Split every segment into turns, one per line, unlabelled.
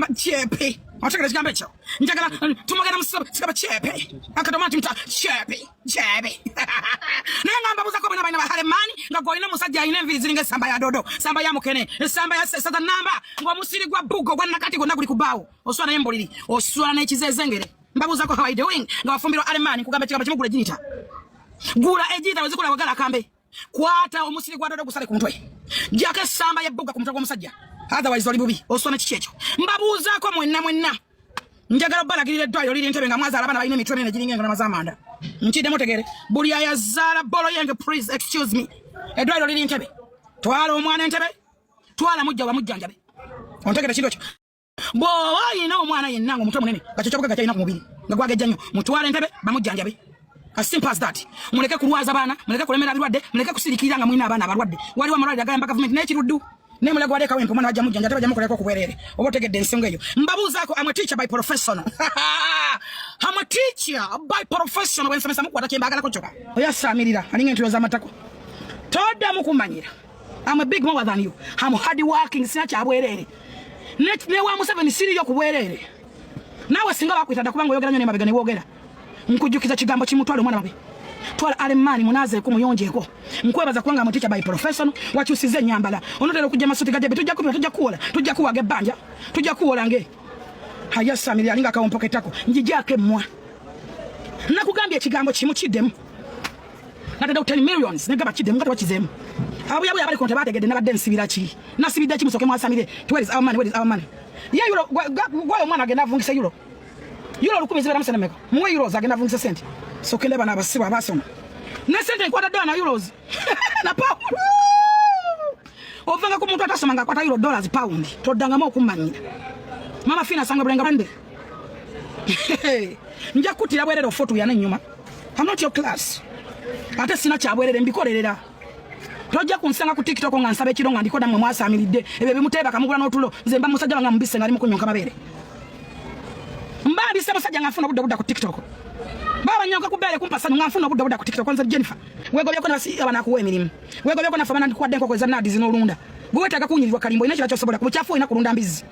sigamba chepe otegera sigamba ekyo njagala tumugenda musaba sigamba chepe akatomati mta chepe nengamba buzako bana bana halemani ngagoyina musajja ayina enviri ziringa samba ya dodo samba ya mukene samba ya sasa namba ngo musiri gwa bugo gwa nakati gonna guli kubawo oswana yemboliri oswana n'ekizezengere mbabuzako how I doing nga wafumbiro alemani kugamba kigamba kimugula jinita gula ejita wezikula wagala kambe kwata omusiri gwa dodo gusale ku mutwe jake samba yebuga ku mutwe gwa musajja otherwise oli bubi oswana kikyekyo mbabuzako mwenna njagala balagirira eddwaliro liri ntebe nga mwazaala abana balina emitwe minene giringa engano z'amanda nkidde mutegere buli ayazaala bolo yenge please excuse me eddwaliro liri ntebe twala omwana entebe twala mujja wamujjanjabe ontegere kintu ekyo bw'oba yina omwana yenna nga omutwe munene nga kyokyo bugaga kyalina ku mubiri nga gwagejja nnyo mutwala entebe bamujjanjabe as simple as that muleke kulwaza abaana muleke kulemera birwadde muleke kusirikirira nga mwina abaana abalwadde waliwo amalwaliro agayamba gavumenti n'ekiruddu ne mulego wale kawempo mwana wajja mujjanja tabaja mukoleko kuberere obo tegedde ensonga eyo mbabuzaako I'm a teacher by professional I'm a teacher by professional wensomesa mukwata kyembagala kochoka oyasamirira alinga entulo z'amatako todda mukumanyira I'm a big more than you I'm hard working sina kyabwerere ne wa Museveni siriyo kubwerere nawe singa bakwitadda kubanga oyogera nnyo ne mabega ne woogera nkujjukiza kigambo kimutwala omwana babe twala alemani munaze ko muyonjeko nkwebaza kwanga muticha by professional wakyusize nyambala onotera okujja masuti gadebe tujja kuwa gebanja tujja kuwola nge haya samiri alinga kawompoketako njijake mwa nakugambye ekigambo kimu kiddemu natenda 10 millions negaba kiddemu kati wakizemu abuya bali konta bategedde nabadde nsibira ki nasibidde ki musoke mwasamire where is our money ya euro gwa omwana agenda avungisa euro 10 zibera musene meko muwe euros agenda avungisa sente so kende bana basiba basoma ne sente kwata dola na euros na pound ovanga ko muntu atasoma nga kwata euro dollars pound todanga mo kumanyira mama fina sanga bulenga bande nja kutira bwerero foto yana nyuma I'm not your class ate sina kyabwerere mbikolerera tojja kunsanga ku TikTok nga nsabe kiro nga ndikoda mwe mwasamiridde ebyo bimuteba kamugula n'otulo nze mba musajja banga mbise nga ali mukunyonka mabere mbabi sema sajja ngafuna budda ku TikTok baba nyoka kubele kumpasa ngafuna budda ku TikTok kwanza Jennifer wegobye ko nasi abana kuwe emirimu wegobye ko nafamana ndikwadde ko kweza nadi zinolunda gwetaka kunyirirwa kalimbo ina kiracho sobola kuchafu ina kulunda mbizi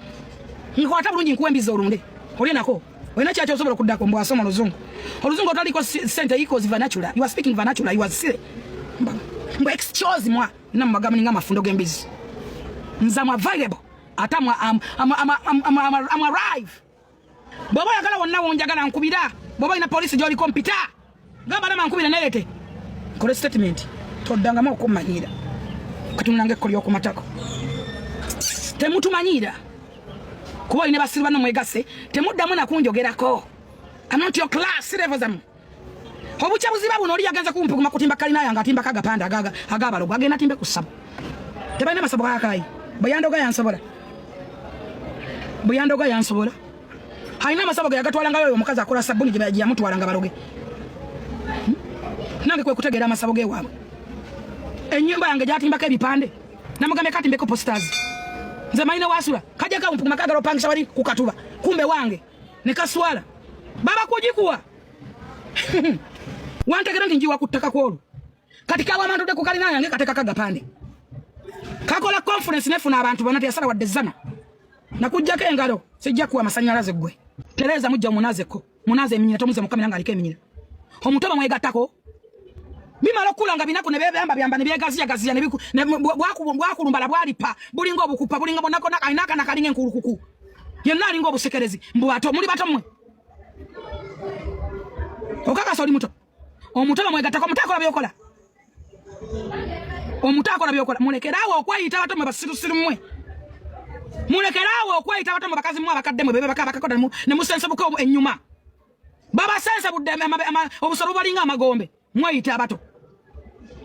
nkwata bulungi nkuwe mbizi olunde oli nako ina kiracho sobola kudako mbo asoma luzungu oluzungu otali ko center equals vernacular you are speaking vernacular you are silly mbo excuse moi na magamu ninga mafundo gembizi nzama available atamwa am arrive baba yakala wonna wonjagala nkubira baba ina police joli kompita gamba na mankubira nelete kole statement todanga mo kumanyira katunange koli okumatako temutumanyira kuba ine basirwa no mwegase temuddamu nakunjogerako I'm not your class levels obuchabuzi babu noli yaganza kumpuguma kutimba kalina yanga timba kaga panda agabalo agenda timbe kusaba tebaine masabo akayi bayandoga yansobola haina masabo yagatwala ngayo omukazi akola sabuni gye bagiya mutwala nga baloge nange kwe kutegera masabo ge wabo enyumba yange jatimbako ebipande namugambe kati mbeko posters nze maina wasula kaja ka mpuguma kaga lopangisha wali kukatuba kumbe wange ne kaswala baba kujikuwa wantegera ndi njiwa kutaka kwolo katika wamantu de kukalina yange kateka kaga pande kakola conference nefuna abantu banati yasala wadezana nakujjako engalo sijja kuwa masanyalaze gwe tereza mujja munaze eminyira tomuze mukamera nga aliko eminyira omutoba mwegattako bimala okulanga binako ne byamba ne byegaziya ne bwakulumbala bwalipa bulinga obukupa bulinga bonako ainaka nakalinga enkulukuku yenna alinga obusekerezi mbubato muli bato mmwe okakasa oli muto omutoba mwegattako omutakola byokola mulekerawo okwayita bato mwe basirusiru mmwe mulekerawo okwayita bato bakazi mwa bakadde mwe bebe bakakoda ne musense buko ennyuma baba sense budde obusoro balinga amagombe mwayita bato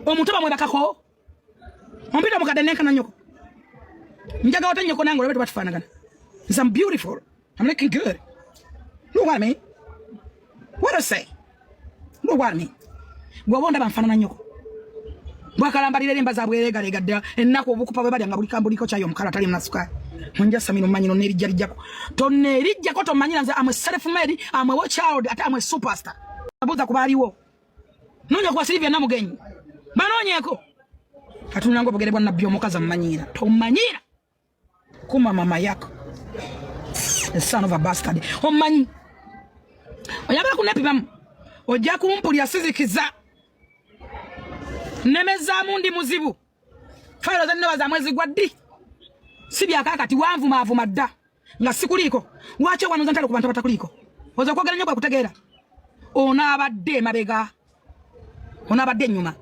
omutoba mwe bakako ompita mukadde nenka na nyoko njaga wata nyoko nango lebeto batufanagana I'm beautiful I'm looking good look at me what I say look at me gwabonda bamfanana nyoko bwakalambalira lemba za bweregalega dda enako obukupa bwe bali nga buli kambuliko kyayo omukala tali mnasuka munja samino manyino nerijjalijjako tonerijjako tomanyira nze amwe self made amwe wo child ate amwe superstar abuza kubaliwo nonya kwa Silvia namugenyi banonyeko katunango bogerebwa nabyo omukazi amanyira tomanyira kuma mama yako The son of a bastard. Oh man. Oyagala kunepibam. Ojja kumpulya sizikiza. Nemeza mundi muzibu. Fayiro zanno za mwezi gwa ddi. Sibya kakati wanvu maavu madda. Nga sikuliko. Wacho wano zantalo ku bantu batakuliko. Oza kwagala nnyo kutegeera. Onabadde mabega. Onabadde nyuma.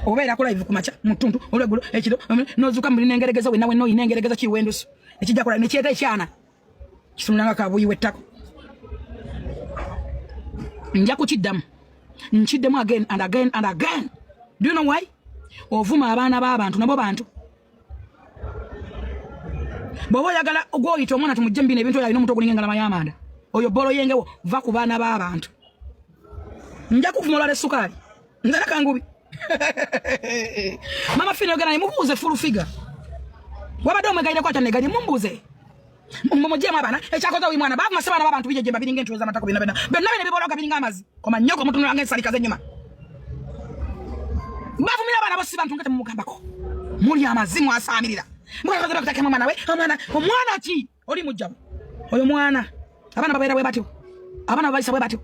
Obeera kola hivi kumacha mutuntu olwegulo ekiro nozuka muri nengeregeza we nawe no inengeregeza kiwenduso ekijja kola nekyeta ekyana kisunanga kabuyi wettako nja kukiddamu nkiddemu again and again and again. Do you know why? Ovuma abaana b'abantu nabo bantu bobo yagala ogoyita omwana tumujje mbine ebintu yalina omuntu ogulinga ngala mayamanda oyo bolo yengewo va ku baana b'abantu nja kuvumula lesukali ndala kangubi Mama Fino gana mubuze full figure. Wabade omwegaire kwata neganye mumbuze. Mumujema abana ekyakoza wi mwana bavu masabana babantu bije jemba biringe ntuza matako bina bina. Bena bine biboloka biringa amazi. Koma nyoko mutu nange salika zenyuma. Bavu mina bana bosi bantu ngate mumugambako. Muri amazimu asamirira. Mwana kaza bakutaka mama nawe. Omwana ki? Oli mujjabo. Oyo mwana. Abana babeera we batyo. Abana babayisa we batyo.